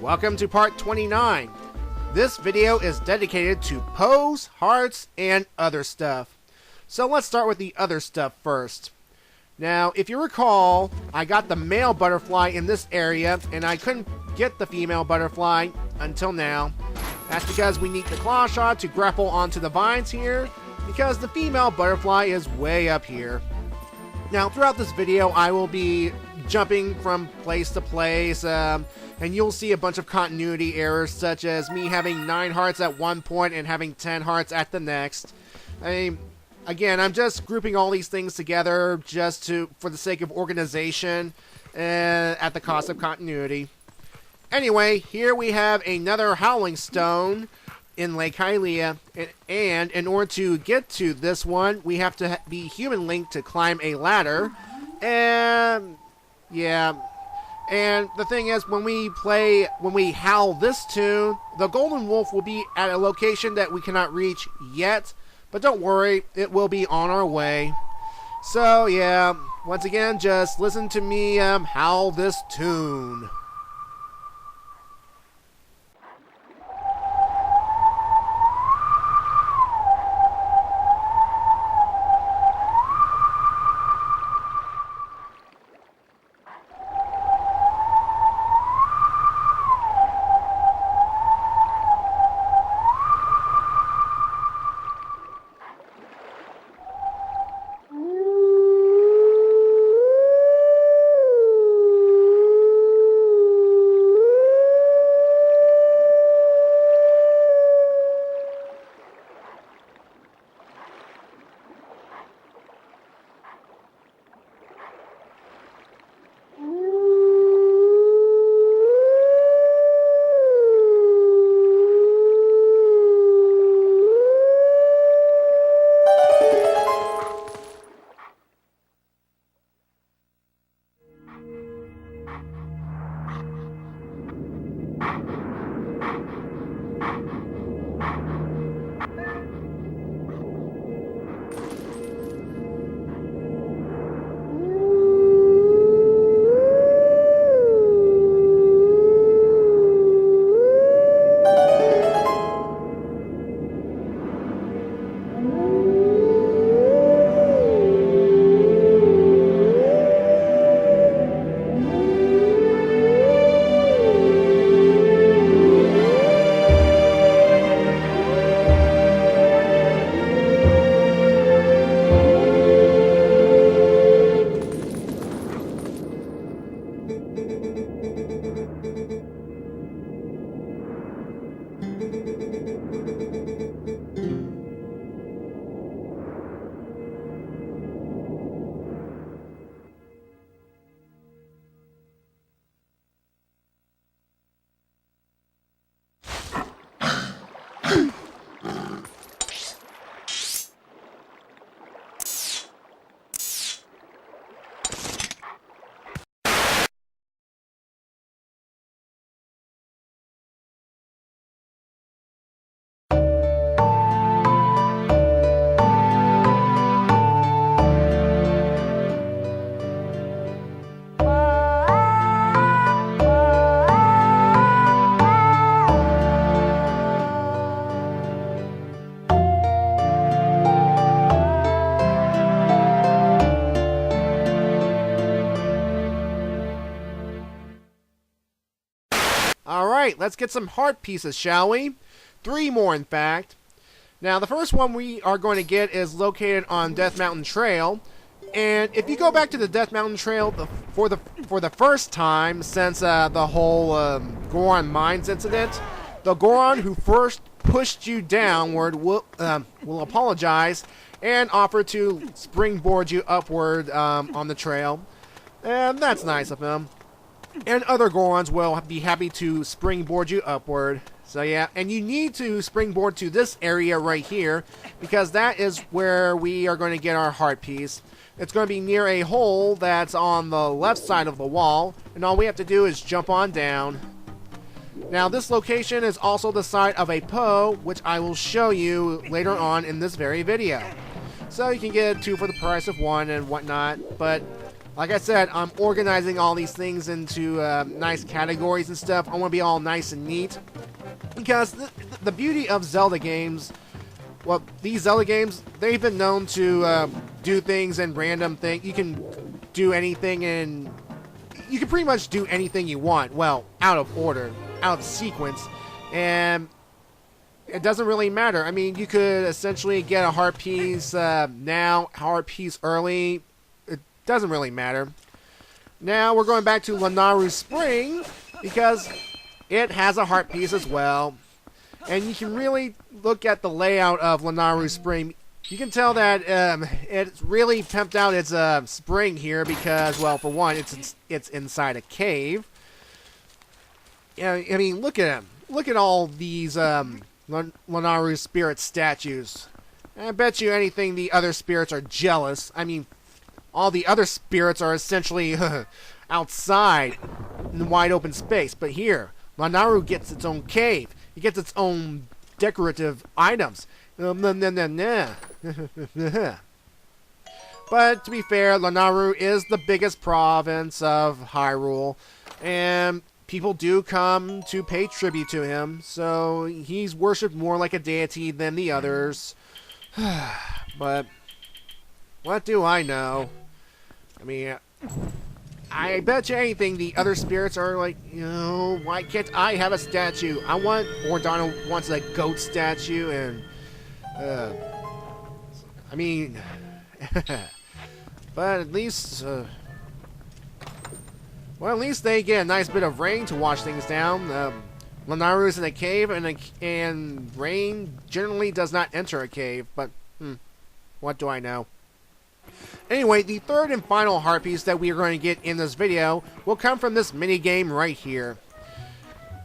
Welcome to part 29. This video is dedicated to Poes, hearts, and other stuff. So let's start with the other stuff first. Now, if you recall, I got the male butterfly in this area, and I couldn't get the female butterfly until now. That's because we need the claw shot to grapple onto the vines here, because the female butterfly is way up here. Now, throughout this video, I will be jumping from place to place, and you'll see a bunch of continuity errors, such as me having 9 hearts at one point and having 10 hearts at the next. Again, I'm just grouping all these things together just for the sake of organization, at the cost of continuity. Anyway, here we have another Howling Stone in Lake Hylia, and in order to get to this one, we have to be human linked to climb a ladder, and yeah. And the thing is, when we howl this tune, the golden wolf will be at a location that we cannot reach yet, but don't worry, it will be on our way. So yeah, once again, just listen to me howl this tune. Alright, let's get some heart pieces, shall we? 3 more, in fact. Now, the first one we are going to get is located on Death Mountain Trail. And if you go back to the Death Mountain Trail for the first time since the whole Goron Mines incident, the Goron who first pushed you downward will apologize and offer to springboard you upward on the trail. And that's nice of him. And other Gorons will be happy to springboard you upward. So yeah, and you need to springboard to this area right here, because that is where we are going to get our heart piece. It's going to be near a hole that's on the left side of the wall, and all we have to do is jump on down. Now, this location is also the site of a Poe, which I will show you later on in this very video. So you can get 2 for the price of 1 and whatnot, but Like I said, I'm organizing all these things into nice categories and stuff. I want to be all nice and neat. Because the beauty of Zelda games, well, these Zelda games, they've been known to do things and random things. You can do anything and you can pretty much do anything you want. Well, out of order, out of sequence. And it doesn't really matter. I mean, you could essentially get a heart piece now, heart piece early. It doesn't really matter. Now we're going back to Lanayru Spring because it has a heart piece as well. And you can really look at the layout of Lanayru Spring. You can tell that it's really pimped out its spring here because, well, for one, it's inside a cave. Yeah, I mean, look at him. Look at all these Lanayru spirit statues. I bet you anything the other spirits are jealous. I mean, all the other spirits are essentially outside in the wide open space. But here, Lanayru gets its own cave. It gets its own decorative items. But to be fair, Lanayru is the biggest province of Hyrule. And people do come to pay tribute to him, so he's worshipped more like a deity than the others. But what do I know? I mean, I bet you anything the other spirits are like, you know, why can't I have a statue? Ordano wants a goat statue, and I mean, but at least well, at least they get a nice bit of rain to wash things down. Lanayru is in a cave, and rain generally does not enter a cave, but what do I know? Anyway, the third and final heart piece that we are going to get in this video will come from this mini game right here.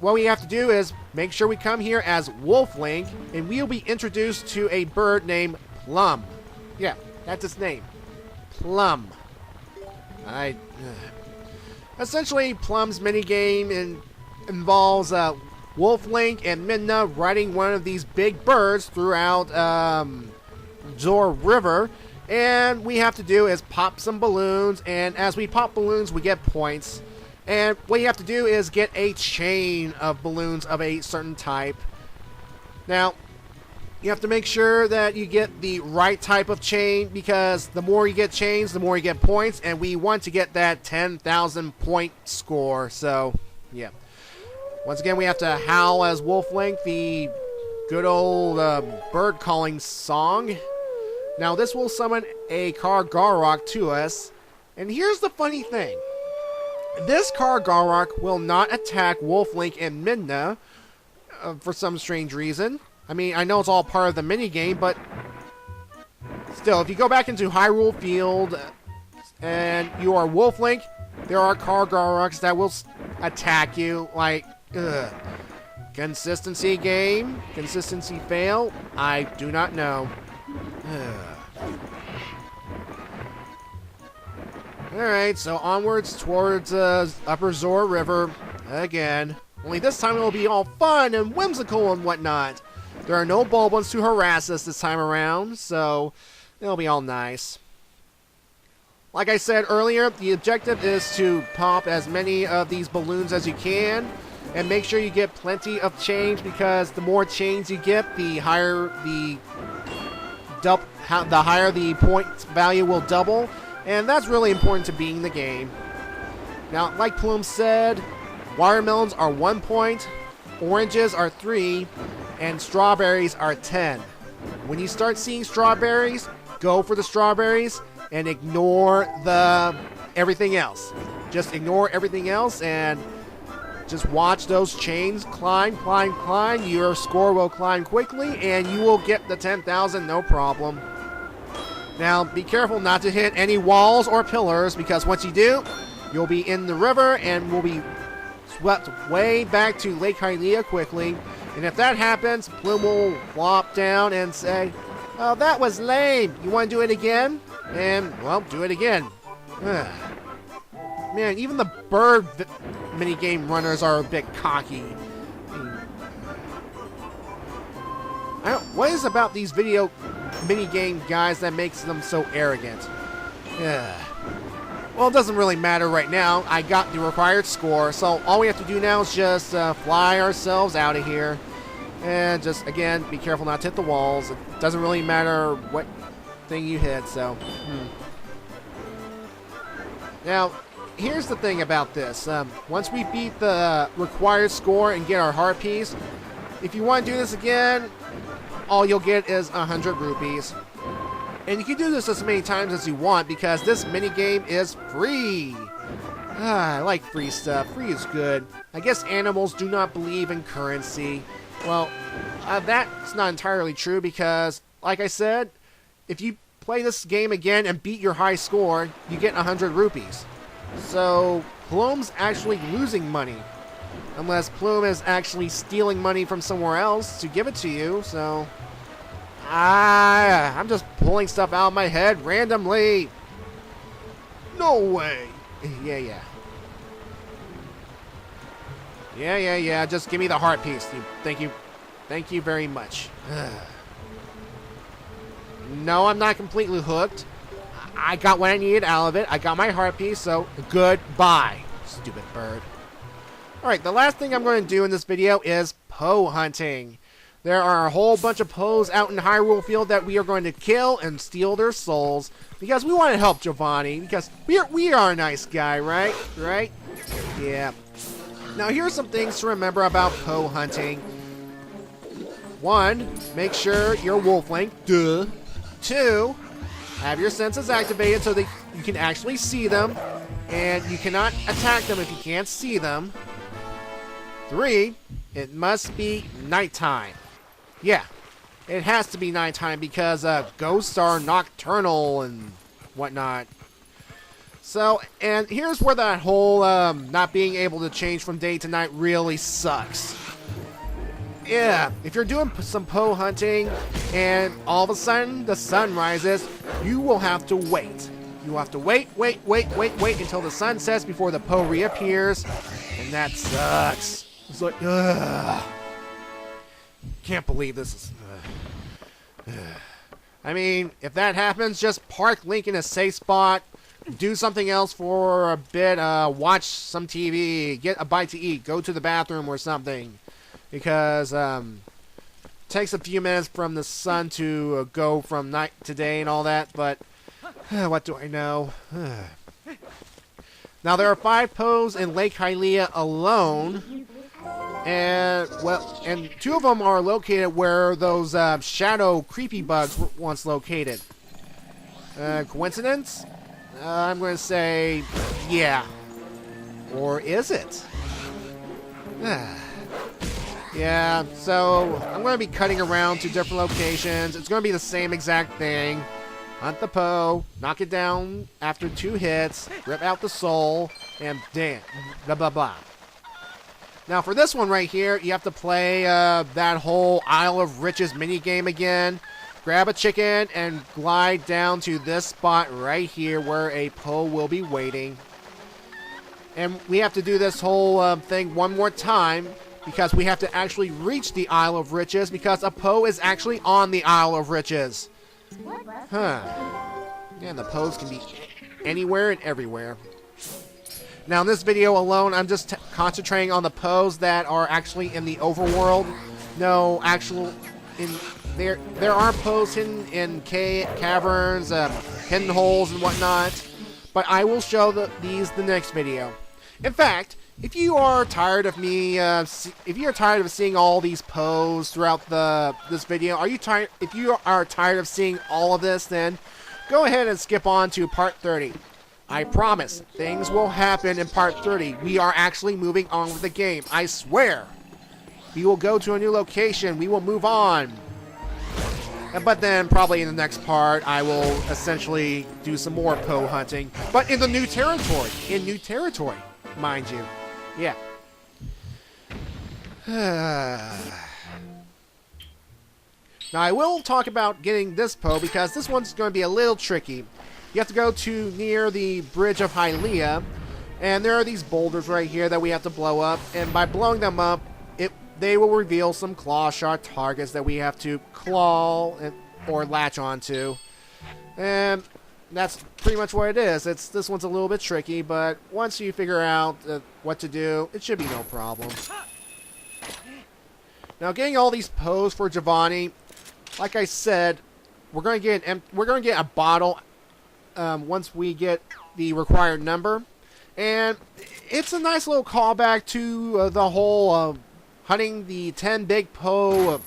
What we have to do is make sure we come here as Wolf Link, and we'll be introduced to a bird named Plum. Yeah, that's its name. Plum. Essentially, Plum's minigame involves Wolf Link and Midna riding one of these big birds throughout Zor River. And we have to do is pop some balloons, and as we pop balloons, we get points. And what you have to do is get a chain of balloons of a certain type. Now, you have to make sure that you get the right type of chain, because the more you get chains, the more you get points, and we want to get that 10,000 point score. So, yeah. Once again, we have to howl as Wolf Link, the good old bird calling song. Now, this will summon a Kargarok to us. And here's the funny thing. This Kargarok will not attack Wolf Link and Midna for some strange reason. I mean, I know it's all part of the minigame, but still, if you go back into Hyrule Field and you are Wolf Link, there are Kargaroks that will attack you. Like, ugh. Consistency game? Consistency fail? I do not know. Alright, so onwards towards Upper Zor River again. Only this time it will be all fun and whimsical and whatnot. There are no Bulbons to harass us this time around, so it'll be all nice. Like I said earlier, the objective is to pop as many of these balloons as you can, and make sure you get plenty of change, because the more change you get, the higher the point value will double, and that's really important to beating the game. Now, like Plume said, watermelons are 1 point, oranges are 3, and strawberries are 10. When you start seeing strawberries, go for the strawberries and ignore everything else. Just ignore everything else and just watch those chains climb, climb, climb. Your score will climb quickly, and you will get the 10,000 no problem. Now, be careful not to hit any walls or pillars, because once you do, you'll be in the river and will be swept way back to Lake Hylia quickly. And if that happens, Plume will flop down and say, "Oh, that was lame. You want to do it again?" And, well, do it again. Man, even the bird minigame runners are a bit cocky. What is about these video minigame guys that makes them so arrogant? Well, it doesn't really matter right now. I got the required score, so all we have to do now is just fly ourselves out of here. And just, again, be careful not to hit the walls. It doesn't really matter what thing you hit, so... Now, here's the thing about this. Once we beat the required score and get our heart piece, if you want to do this again, all you'll get is 100 rupees. And you can do this as many times as you want because this minigame is free. I like free stuff. Free is good. I guess animals do not believe in currency. Well, that's not entirely true because, like I said, if you play this game again and beat your high score, you get 100 rupees. So, Plume's actually losing money. Unless Plume is actually stealing money from somewhere else to give it to you, so... I'm just pulling stuff out of my head randomly. No way. Yeah. Yeah. Just give me the heart piece. Thank you. Thank you very much. No, I'm not completely hooked. I got what I needed out of it. I got my heart piece, so goodbye, stupid bird. Alright, the last thing I'm going to do in this video is Poe Hunting. There are a whole bunch of Poes out in Hyrule Field that we are going to kill and steal their souls because we want to help Giovanni because we are a nice guy, right? Right? Yeah. Now here's some things to remember about Poe Hunting. 1, make sure you're Wolfling. Duh. 2, have your senses activated so that you can actually see them, and you cannot attack them if you can't see them. 3, it must be nighttime. Yeah, it has to be nighttime because ghosts are nocturnal and whatnot. So, and here's where that whole not being able to change from day to night really sucks. Yeah, if you're doing some Poe hunting and all of a sudden the sun rises, you will have to wait. You will have to wait until the sun sets before the Poe reappears, and that sucks. It's like, ugh. Can't believe this is... I mean, if that happens, just park Link in a safe spot, do something else for a bit, watch some TV, get a bite to eat, go to the bathroom or something. Because, it takes a few minutes from the sun to go from night to day and all that, but what do I know? Now, there are 5 Poes in Lake Hylia alone. And, well, and 2 of them are located where those shadow creepy bugs were once located. Coincidence? I'm going to say, yeah. Or is it? Yeah, so I'm going to be cutting around to different locations. It's going to be the same exact thing. Hunt the Poe, knock it down after 2 hits, rip out the soul, and damn, blah blah blah. Now for this one right here, you have to play that whole Isle of Riches minigame again. Grab a chicken and glide down to this spot right here where a Poe will be waiting. And we have to do this whole thing one more time because we have to actually reach the Isle of Riches because a Poe is actually on the Isle of Riches. Huh. Yeah, the Poes can be anywhere and everywhere. Now in this video alone, I'm just concentrating on the Poes that are actually in the overworld. No actual... There are Poes hidden in caverns, hidden holes and whatnot. But I will show these the next video. In fact, if you are tired of me, if you are tired of seeing all these Poes throughout this video, if you are tired of seeing all of this, then go ahead and skip on to part 30. I promise, things will happen in part 30. We are actually moving on with the game. I swear. We will go to a new location. We will move on. But then, probably in the next part, I will essentially do some more Poe hunting. But in the new territory. In new territory, mind you. Yeah. Now, I will talk about getting this Poe because this one's going to be a little tricky. You have to go to near the Bridge of Hylia, and there are these boulders right here that we have to blow up, and by blowing them up, they will reveal some claw shard targets that we have to claw or latch onto. And that's pretty much what it is. This one's a little bit tricky, but once you figure out what to do, it should be no problem. Now, getting all these Poes for Giovanni, like I said, we're going to get a bottle once we get the required number, and it's a nice little callback to the whole hunting the 10 big Poe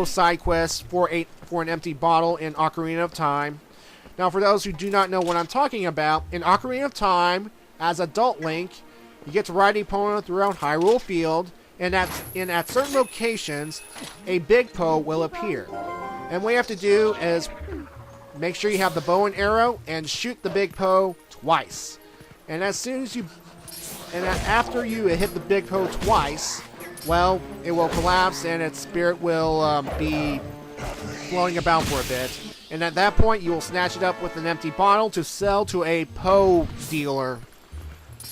side quests for an empty bottle in Ocarina of Time. Now, for those who do not know what I'm talking about, in Ocarina of Time, as adult Link, you get to ride Epona throughout Hyrule Field, and at certain locations, a big Poe will appear. And what you have to do is make sure you have the bow and arrow and shoot the big Poe twice. And after you hit the big Poe twice, well, it will collapse and its spirit will be floating about for a bit. And at that point, you will snatch it up with an empty bottle to sell to a Poe dealer.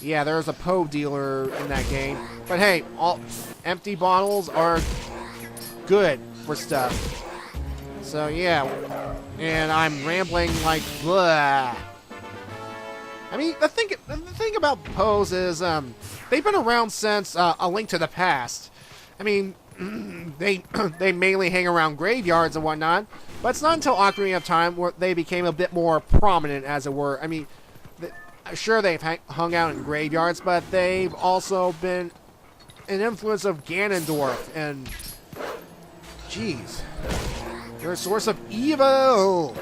Yeah, there's a Poe dealer in that game. But hey, all empty bottles are good for stuff. So yeah, and I'm rambling like blah. I mean, the thing about Poes is they've been around since A Link to the Past. I mean, they mainly hang around graveyards and whatnot, but it's not until Ocarina of Time where they became a bit more prominent, as it were. I mean, sure, they've hung out in graveyards, but they've also been an influence of Ganondorf, and jeez, they're a source of evil.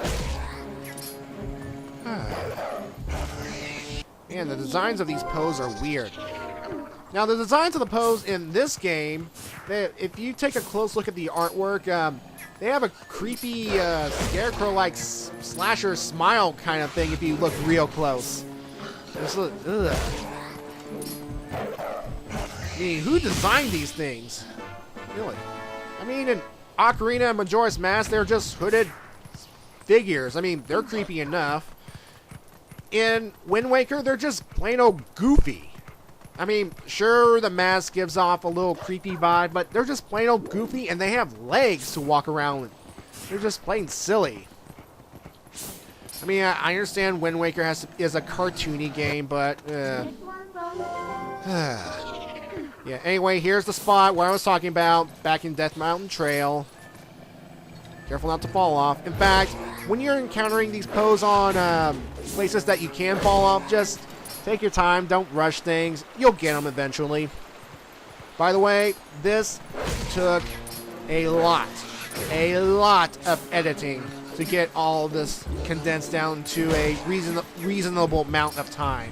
Man, the designs of these Poes are weird. Now, the designs of the Poes in this game, if you take a close look at the artwork, they have a creepy scarecrow-like slasher smile kind of thing if you look real close. Ugh. I mean, who designed these things? Really? I mean, in Ocarina and Majora's Mask, they're just hooded figures. I mean, they're creepy enough. In Wind Waker, they're just plain old goofy. I mean, sure, the mask gives off a little creepy vibe, but they're just plain old goofy, and they have legs to walk around with. They're just plain silly. I mean, I understand Wind Waker is a cartoony game, but yeah, anyway, here's the spot where I was talking about back in Death Mountain Trail. Careful not to fall off. In fact, when you're encountering these Poes on places that you can fall off, just take your time. Don't rush things. You'll get them eventually. By the way, this took a lot of editing to get all of this condensed down to a reasonable amount of time.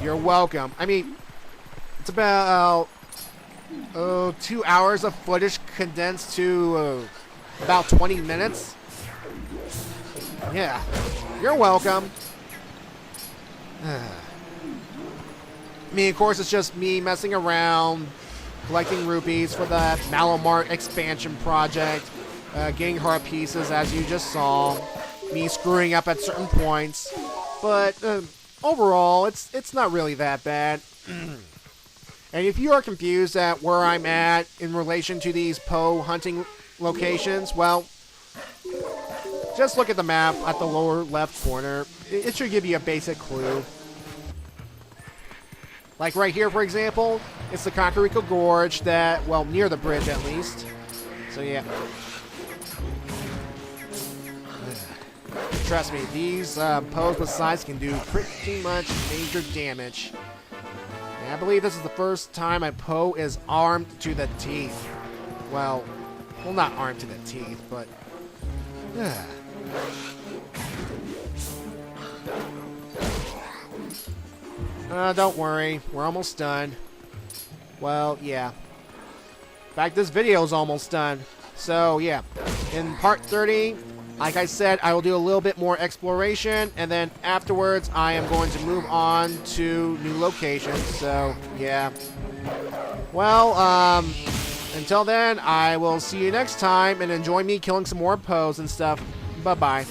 You're welcome. I mean, it's about 2 hours of footage condensed to about 20 minutes. Yeah, you're welcome. I mean, of course, it's just me messing around, collecting rupees for the Malamart expansion project, getting heart pieces, as you just saw, me screwing up at certain points, but overall, it's not really that bad. And if you are confused at where I'm at in relation to these Poe hunting locations, well, just look at the map at the lower left corner. It should give you a basic clue. Like right here, for example, it's the Kakariko Gorge that, well, near the bridge at least. So yeah. Trust me, these Poes with scythes can do pretty much major damage. And I believe this is the first time a Poe is armed to the teeth. Well, not armed to the teeth, but... don't worry, we're almost done. Well, yeah. In fact, this video is almost done. So, yeah. In part 30, like I said, I will do a little bit more exploration, and then afterwards, I am going to move on to new locations. So, yeah. Well, until then, I will see you next time, and enjoy me killing some more Poes and stuff. Bye-bye.